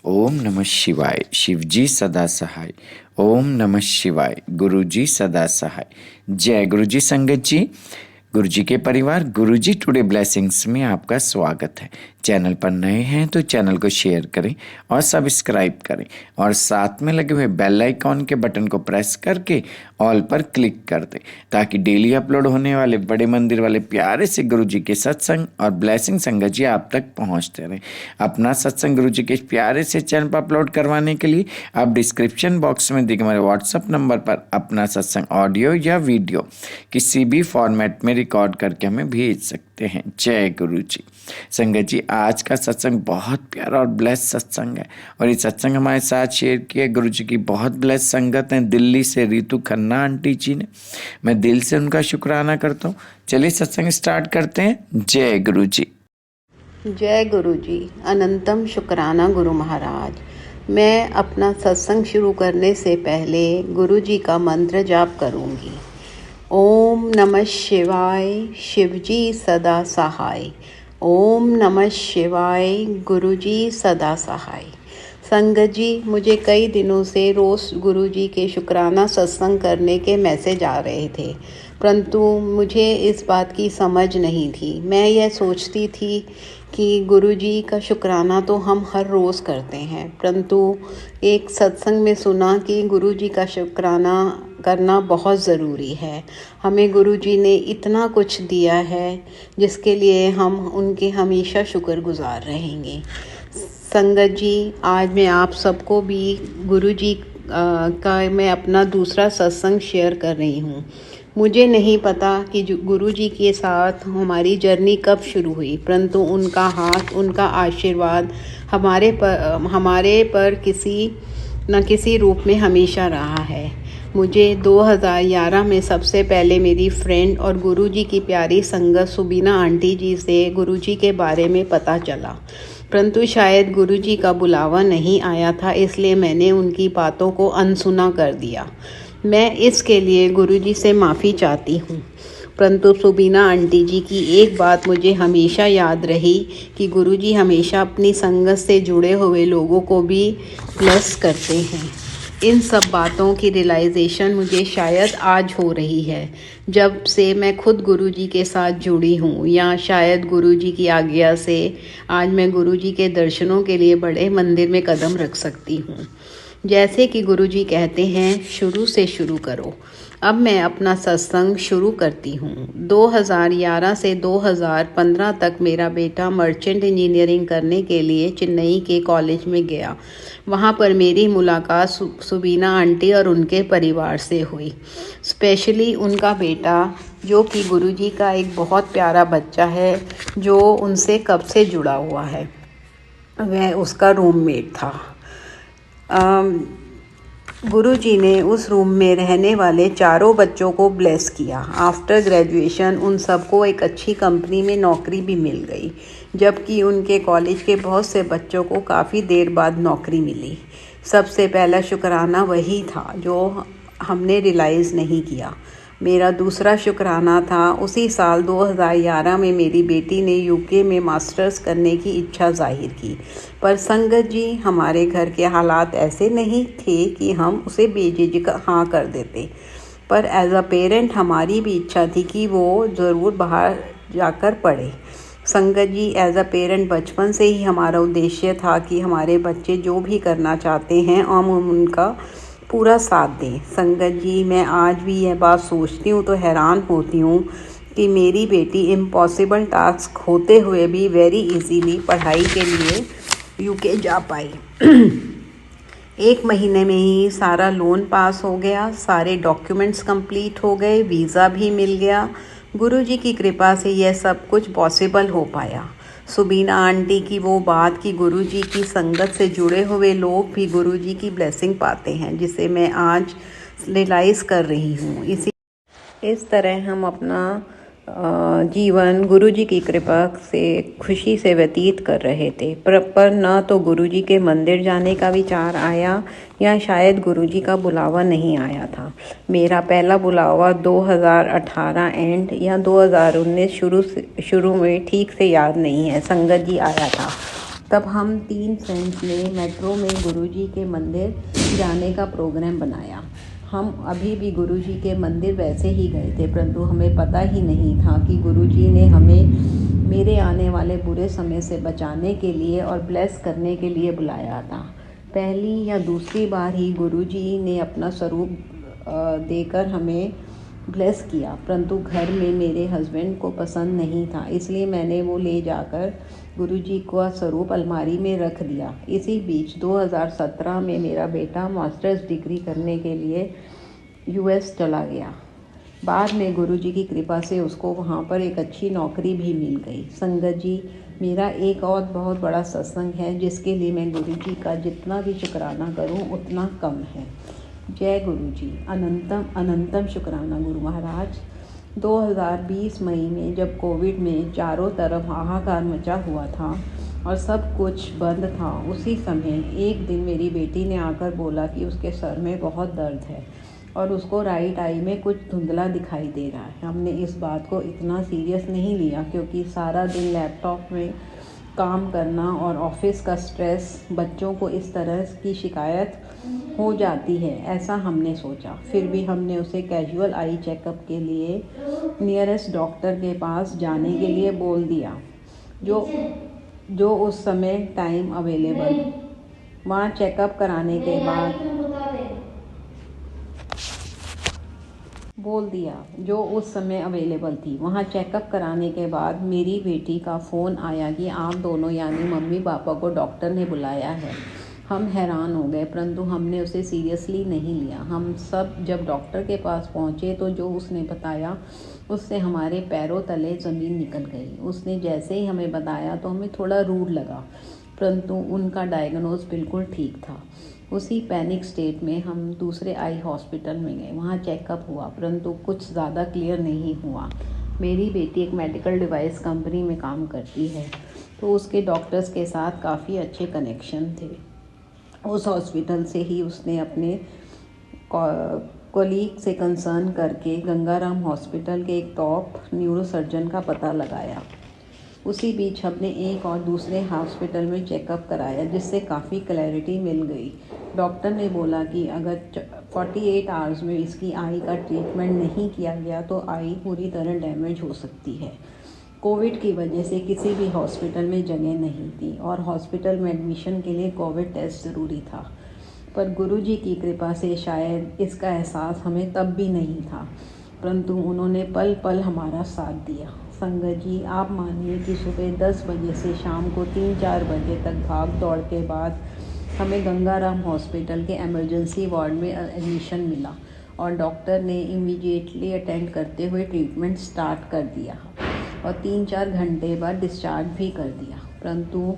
ओम नमः शिवाय। शिवजी सदा सहाय। ओम नमः शिवाय। गुरुजी सदा सहाय। जय गुरुजी संगत जी। गुरुजी के परिवार, गुरुजी टुडे ब्लेसिंग्स में आपका स्वागत है। चैनल पर नए हैं तो चैनल को शेयर करें और सब्सक्राइब करें और साथ में लगे हुए बेल आइकॉन के बटन को प्रेस करके ऑल पर क्लिक कर दें ताकि डेली अपलोड होने वाले बड़े मंदिर वाले प्यारे से गुरुजी के सत्संग और ब्लेसिंग संगत जी आप तक पहुंचते रहें। अपना सत्संग गुरुजी के प्यारे से चैनल पर अपलोड करवाने के लिए आप डिस्क्रिप्शन बॉक्स में दिए हमारे व्हाट्सएप नंबर पर अपना सत्संग ऑडियो या वीडियो किसी भी फॉर्मेट में रिकॉर्ड करके हमें भेज सकते हैं। जय गुरु जी। संगत जी, आज का सत्संग बहुत प्यारा और ब्लेस सत्संग है और ये सत्संग हमारे साथ शेयर किया गुरु जी की बहुत ब्लेस संगत है दिल्ली से रितु खन्ना आंटी जी ने। मैं दिल से उनका शुक्राना करता हूँ। चलिए सत्संग स्टार्ट करते हैं। जय गुरु जी। जय गुरु जी। अनंतम शुक्राना गुरु महाराज। मैं अपना सत्संग शुरू करने से पहले गुरु जी का मंत्र जाप करूंगी। ओम नमः शिवाय। शिवजी सदा सहाय। ओम नमः शिवाय। गुरुजी सदा सहाय। संगत जी, मुझे कई दिनों से रोज़ गुरु जी के शुक्राना सत्संग करने के मैसेज आ रहे थे, परंतु मुझे इस बात की समझ नहीं थी। मैं यह सोचती थी कि गुरु जी का शुक्राना तो हम हर रोज़ करते हैं, परंतु एक सत्संग में सुना कि गुरु जी का शुक्राना करना बहुत ज़रूरी है। हमें गुरु जी ने इतना कुछ दिया है जिसके लिए हम उनके हमेशा शुक्रगुजार रहेंगे। संगत जी, आज मैं आप सबको भी गुरु जी का मैं अपना दूसरा सत्संग शेयर कर रही हूँ। मुझे नहीं पता कि गुरु जी के साथ हमारी जर्नी कब शुरू हुई, परंतु उनका हाथ, उनका आशीर्वाद हमारे पर किसी न किसी रूप में हमेशा रहा है। मुझे 2011 में सबसे पहले मेरी फ्रेंड और गुरु जी की प्यारी संगत सुबीना आंटी जी से गुरु जी के बारे में पता चला, परंतु शायद गुरु जी का बुलावा नहीं आया था, इसलिए मैंने उनकी बातों को अनसुना कर दिया। मैं इसके लिए गुरु जी से माफ़ी चाहती हूँ। परंतु सुबीना आंटी जी की एक बात मुझे हमेशा याद रही कि गुरु जी हमेशा अपनी संगत से जुड़े हुए लोगों को भी ब्लेस करते हैं। इन सब बातों की रियलाइजेशन मुझे शायद आज हो रही है, जब से मैं खुद गुरु जी के साथ जुड़ी हूँ, या शायद गुरु जी की आज्ञा से आज मैं गुरु जी के दर्शनों के लिए बड़े मंदिर में कदम रख सकती हूँ। जैसे कि गुरु जी कहते हैं, शुरू से शुरू करो। अब मैं अपना सत्संग शुरू करती हूँ। 2011 से 2015 तक मेरा बेटा मर्चेंट इंजीनियरिंग करने के लिए चेन्नई के कॉलेज में गया। वहाँ पर मेरी मुलाकात सुबीना आंटी और उनके परिवार से हुई, स्पेशली उनका बेटा, जो कि गुरुजी का एक बहुत प्यारा बच्चा है, जो उनसे कब से जुड़ा हुआ है। वह उसका रूममेट था। गुरु जी ने उस रूम में रहने वाले चारों बच्चों को ब्लेस किया। आफ्टर ग्रेजुएशन उन सबको एक अच्छी कंपनी में नौकरी भी मिल गई, जबकि उनके कॉलेज के बहुत से बच्चों को काफ़ी देर बाद नौकरी मिली। सबसे पहला शुक्राना वही था जो हमने रियलाइज़ नहीं किया। मेरा दूसरा शुक्राना था, उसी साल 2011 में मेरी बेटी ने यूके में मास्टर्स करने की इच्छा जाहिर की, पर संगत जी, हमारे घर के हालात ऐसे नहीं थे कि हम उसे बेझिझक हाँ कर देते, पर एज अ पेरेंट हमारी भी इच्छा थी कि वो ज़रूर बाहर जाकर पढ़े। संगत जी, एज अ पेरेंट बचपन से ही हमारा उद्देश्य था कि हमारे बच्चे जो भी करना चाहते हैं हम उनका पूरा साथ दें। संगत जी, मैं आज भी यह बात सोचती हूँ तो हैरान होती हूँ कि मेरी बेटी इम्पॉसिबल टास्क होते हुए भी वेरी इजीली पढ़ाई के लिए यूके जा पाई। 1 महीने में ही सारा लोन पास हो गया, सारे डॉक्यूमेंट्स कंप्लीट हो गए, वीज़ा भी मिल गया। गुरु जी की कृपा से यह सब कुछ पॉसिबल हो पाया। सुबीना आंटी की वो बात कि गुरु जी की संगत से जुड़े हुए लोग भी गुरु जी की ब्लेसिंग पाते हैं, जिसे मैं आज रियलाइज़ कर रही हूँ। इस तरह हम अपना जीवन गुरु जी की कृपा से खुशी से व्यतीत कर रहे थे, पर न तो गुरु जी के मंदिर जाने का विचार आया, या शायद गुरु जी का बुलावा नहीं आया था। मेरा पहला बुलावा 2018 एंड या 2019 शुरू में ठीक से याद नहीं है, संगत जी आया था। तब हम 3 फ्रेंड्स ने मेट्रो में गुरुजी के मंदिर जाने का प्रोग्राम बनाया। हम अभी भी गुरुजी के मंदिर वैसे ही गए थे, परंतु हमें पता ही नहीं था कि गुरुजी ने हमें मेरे आने वाले बुरे समय से बचाने के लिए और ब्लेस करने के लिए बुलाया था। पहली या दूसरी बार ही गुरुजी ने अपना स्वरूप देकर हमें ब्लेस किया, परंतु घर में मेरे हस्बैंड को पसंद नहीं था, इसलिए मैंने वो ले जाकर गुरुजी का स्वरूप अलमारी में रख दिया। इसी बीच 2017 में मेरा बेटा मास्टर्स डिग्री करने के लिए यूएस चला गया। बाद में गुरुजी की कृपा से उसको वहाँ पर एक अच्छी नौकरी भी मिल गई। संगत जी, मेरा एक और बहुत बड़ा सत्संग है जिसके लिए मैं गुरुजी का जितना भी शुक्राना करूँ उतना कम है। जय गुरुजी, अनंतम अनंतम शुक्राना गुरु महाराज। 2020 मई में जब कोविड में चारों तरफ हाहाकार मचा हुआ था और सब कुछ बंद था, उसी समय एक दिन मेरी बेटी ने आकर बोला कि उसके सर में बहुत दर्द है और उसको राइट आई में कुछ धुंधला दिखाई दे रहा है। हमने इस बात को इतना सीरियस नहीं लिया क्योंकि सारा दिन लैपटॉप में काम करना और ऑफिस का स्ट्रेस, बच्चों को इस तरह की शिकायत हो जाती है, ऐसा हमने सोचा। फिर भी हमने उसे कैजुअल आई चेकअप के लिए नियरेस्ट डॉक्टर के पास जाने के लिए बोल दिया, जो उस समय टाइम अवेलेबल। वहाँ चेकअप कराने के बाद जो उस समय अवेलेबल थी। वहाँ चेकअप कराने के बाद मेरी बेटी का फ़ोन आया कि आप दोनों यानी मम्मी पापा को डॉक्टर ने बुलाया है। हम हैरान हो गए, परंतु हमने उसे सीरियसली नहीं लिया। हम सब जब डॉक्टर के पास पहुँचे तो जो उसने बताया उससे हमारे पैरों तले ज़मीन निकल गई। उसने जैसे ही हमें बताया तो हमें थोड़ा रूड लगा, परंतु उनका डायग्नोज बिल्कुल ठीक था। उसी पैनिक स्टेट में हम दूसरे आई हॉस्पिटल में गए। वहाँ चेकअप हुआ, परंतु कुछ ज़्यादा क्लियर नहीं हुआ। मेरी बेटी एक मेडिकल डिवाइस कंपनी में काम करती है, तो उसके डॉक्टर्स के साथ काफ़ी अच्छे कनेक्शन थे। उस हॉस्पिटल से ही उसने अपने कोलीग से कंसर्न करके गंगाराम हॉस्पिटल के एक टॉप न्यूरोसर्जन का पता लगाया। उसी बीच हमने एक और दूसरे हॉस्पिटल में चेकअप कराया, जिससे काफ़ी क्लैरिटी मिल गई। डॉक्टर ने बोला कि अगर 48 आवर्स में इसकी आई का ट्रीटमेंट नहीं किया गया तो आई पूरी तरह डैमेज हो सकती है। कोविड की वजह से किसी भी हॉस्पिटल में जगह नहीं थी और हॉस्पिटल में एडमिशन के लिए कोविड टेस्ट ज़रूरी था, पर गुरुजी की कृपा से शायद इसका एहसास हमें तब भी नहीं था, परंतु उन्होंने पल पल हमारा साथ दिया। संगत जी, आप मानिए कि सुबह 10 बजे से शाम को 3-4 बजे तक भाग दौड़ के बाद हमें गंगाराम हॉस्पिटल के इमरजेंसी वार्ड में एडमिशन मिला और डॉक्टर ने इमीडिएटली अटेंड करते हुए ट्रीटमेंट स्टार्ट कर दिया और 3-4 घंटे बाद डिस्चार्ज भी कर दिया, परंतु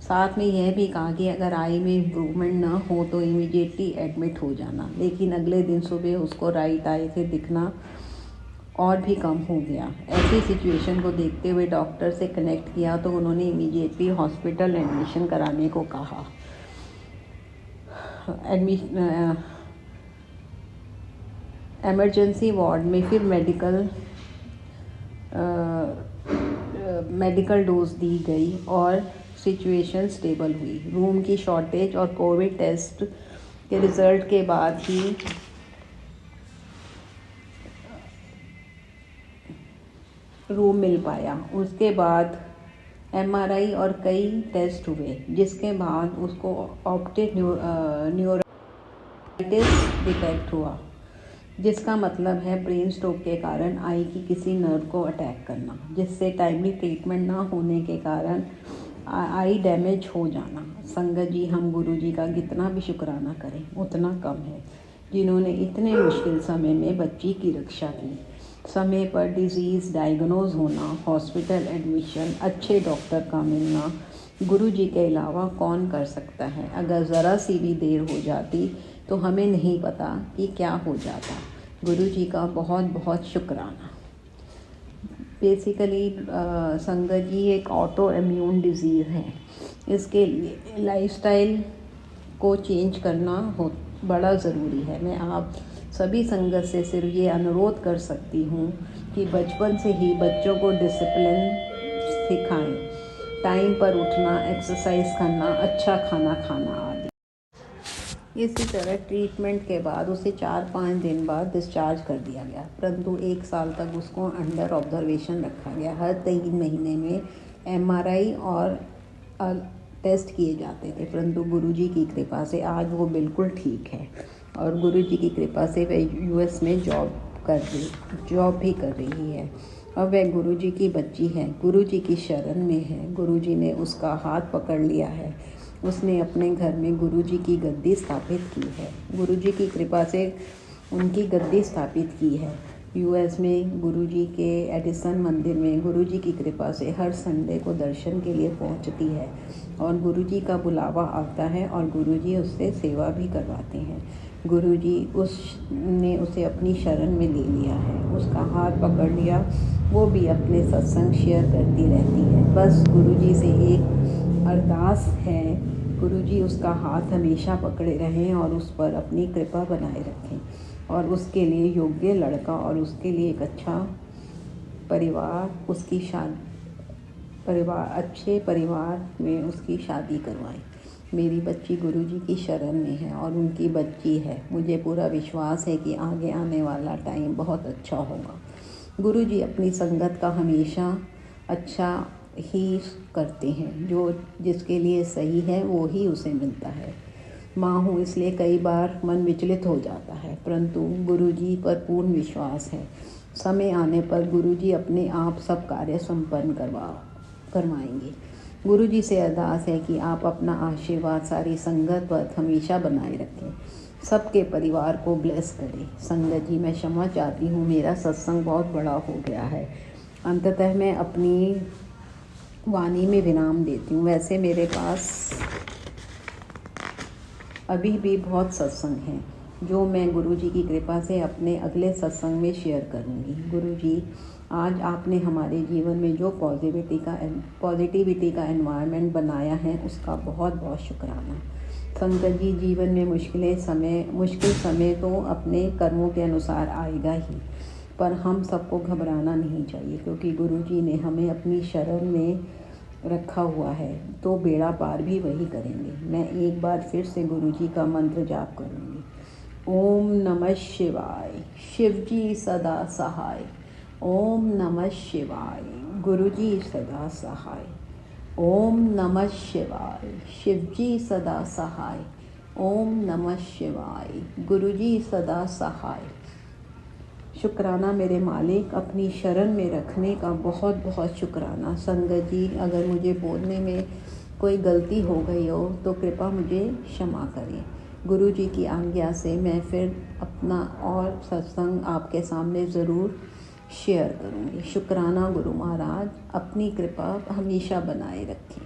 साथ में यह भी कहा कि अगर आई में इम्प्रूवमेंट ना हो तो इमीडिएटली एडमिट हो जाना। लेकिन अगले दिन सुबह उसको राइट आई से दिखना और भी कम हो गया। ऐसी सिचुएशन को देखते हुए डॉक्टर से कनेक्ट किया तो उन्होंने इमीडिएटली हॉस्पिटल एडमिशन कराने को कहा। इमरजेंसी वार्ड में फिर मेडिकल डोज दी गई और सिचुएशन स्टेबल हुई। रूम की शॉर्टेज और कोविड टेस्ट के रिज़ल्ट के बाद ही रूम मिल पाया। उसके बाद एमआरआई और कई टेस्ट हुए, जिसके बाद उसको ऑप्टिक न्यूराइटिस डिटेक्ट हुआ, जिसका मतलब है ब्रेन स्ट्रोक के कारण आई की किसी नर्व को अटैक करना, जिससे टाइमली ट्रीटमेंट ना होने के कारण आई डैमेज हो जाना। संगत जी, हम गुरु जी का कितना भी शुक्राना करें उतना कम है, जिन्होंने इतने मुश्किल समय में बच्ची की रक्षा की। समय पर डिजीज़ डायग्नोज होना, हॉस्पिटल एडमिशन, अच्छे डॉक्टर का मिलना गुरु जी के अलावा कौन कर सकता है। अगर ज़रा सी भी देर हो जाती तो हमें नहीं पता कि क्या हो जाता। गुरु जी का बहुत बहुत शुक्राना। बेसिकली संगत जी एक ऑटो इम्यून डिज़ीज़ है, इसके लिए लाइफस्टाइल को चेंज करना बड़ा ज़रूरी है। मैं आप सभी संगत से सिर्फ ये अनुरोध कर सकती हूँ कि बचपन से ही बच्चों को डिसिप्लिन सिखाएं टाइम पर उठना, एक्सरसाइज करना, अच्छा खाना खाना आदि। इसी तरह ट्रीटमेंट के बाद उसे 4-5 दिन बाद डिस्चार्ज कर दिया गया, परंतु 1 साल तक उसको अंडर ऑब्जर्वेशन रखा गया। हर 3 महीने में MRI और टेस्ट किए जाते थे, परंतु गुरुजी की कृपा से आज वो बिल्कुल ठीक है और गुरुजी की कृपा से वह US में जॉब भी कर रही है। अब वह गुरुजी की बच्ची है, गुरुजी की शरण में है। गुरुजी ने उसका हाथ पकड़ लिया है, उसने अपने घर में गुरुजी की गद्दी स्थापित की है। गुरुजी की कृपा से उनकी गद्दी स्थापित की है। US में गुरुजी के एडिसन मंदिर में गुरुजी की कृपा से हर संडे को दर्शन के लिए पहुंचती है और गुरुजी का बुलावा आता है और गुरुजी उससे सेवा भी करवाते हैं। गुरुजी ने उसे अपनी शरण में ले लिया है, उसका हाथ पकड़ लिया। वो भी अपने सत्संग शेयर करती रहती है। बस गुरुजी से एक अरदास है, गुरुजी उसका हाथ हमेशा पकड़े रहें और उस पर अपनी कृपा बनाए रखें और उसके लिए योग्य लड़का और उसके लिए एक अच्छा परिवार, अच्छे परिवार में उसकी शादी करवाएं। मेरी बच्ची गुरुजी की शरण में है और उनकी बच्ची है। मुझे पूरा विश्वास है कि आगे आने वाला टाइम बहुत अच्छा होगा। गुरुजी अपनी संगत का हमेशा अच्छा ही करते हैं, जो जिसके लिए सही है वो ही उसे मिलता है। माँ हूँ इसलिए कई बार मन विचलित हो जाता है, परंतु गुरुजी पर पूर्ण विश्वास है। समय आने पर गुरुजी अपने आप सब कार्य संपन्न करवाएंगे। गुरुजी से अरदास है कि आप अपना आशीर्वाद सारी संगत पर हमेशा बनाए रखें, सबके परिवार को ब्लेस करें। संगत जी, मैं क्षमा चाहती हूँ, मेरा सत्संग बहुत बड़ा हो गया है। अंततः मैं अपनी वाणी में विराम देती हूँ। वैसे मेरे पास अभी भी बहुत सत्संग हैं जो मैं गुरुजी की कृपा से अपने अगले सत्संग में शेयर करूँगी। गुरुजी, आज आपने हमारे जीवन में जो पॉजिटिविटी का एनवायरनमेंट बनाया है उसका बहुत बहुत शुक्राना। संगत जी, जीवन में मुश्किल समय तो अपने कर्मों के अनुसार आएगा ही, पर हम सबको घबराना नहीं चाहिए क्योंकि गुरुजी ने हमें अपनी शरण में रखा हुआ है, तो बेड़ा पार भी वही करेंगे। मैं एक बार फिर से गुरुजी का मंत्र जाप करूँगी। ओम नमः शिवाय, शिवजी सदा सहाय। ओम नमः शिवाय, गुरुजी सदा सहाय। ओम नमः शिवाय, शिवजी सदा सहाय। ओम नमः शिवाय, गुरुजी सदा सहाय। शुक्राना मेरे मालिक, अपनी शरण में रखने का बहुत बहुत शुक्राना। संगत जी, अगर मुझे बोलने में कोई गलती हो गई हो तो कृपा मुझे क्षमा करें। गुरु जी की आज्ञा से मैं फिर अपना और सत्संग आपके सामने ज़रूर शेयर करूँगी। शुक्राना गुरु महाराज, अपनी कृपा हमेशा बनाए रखें।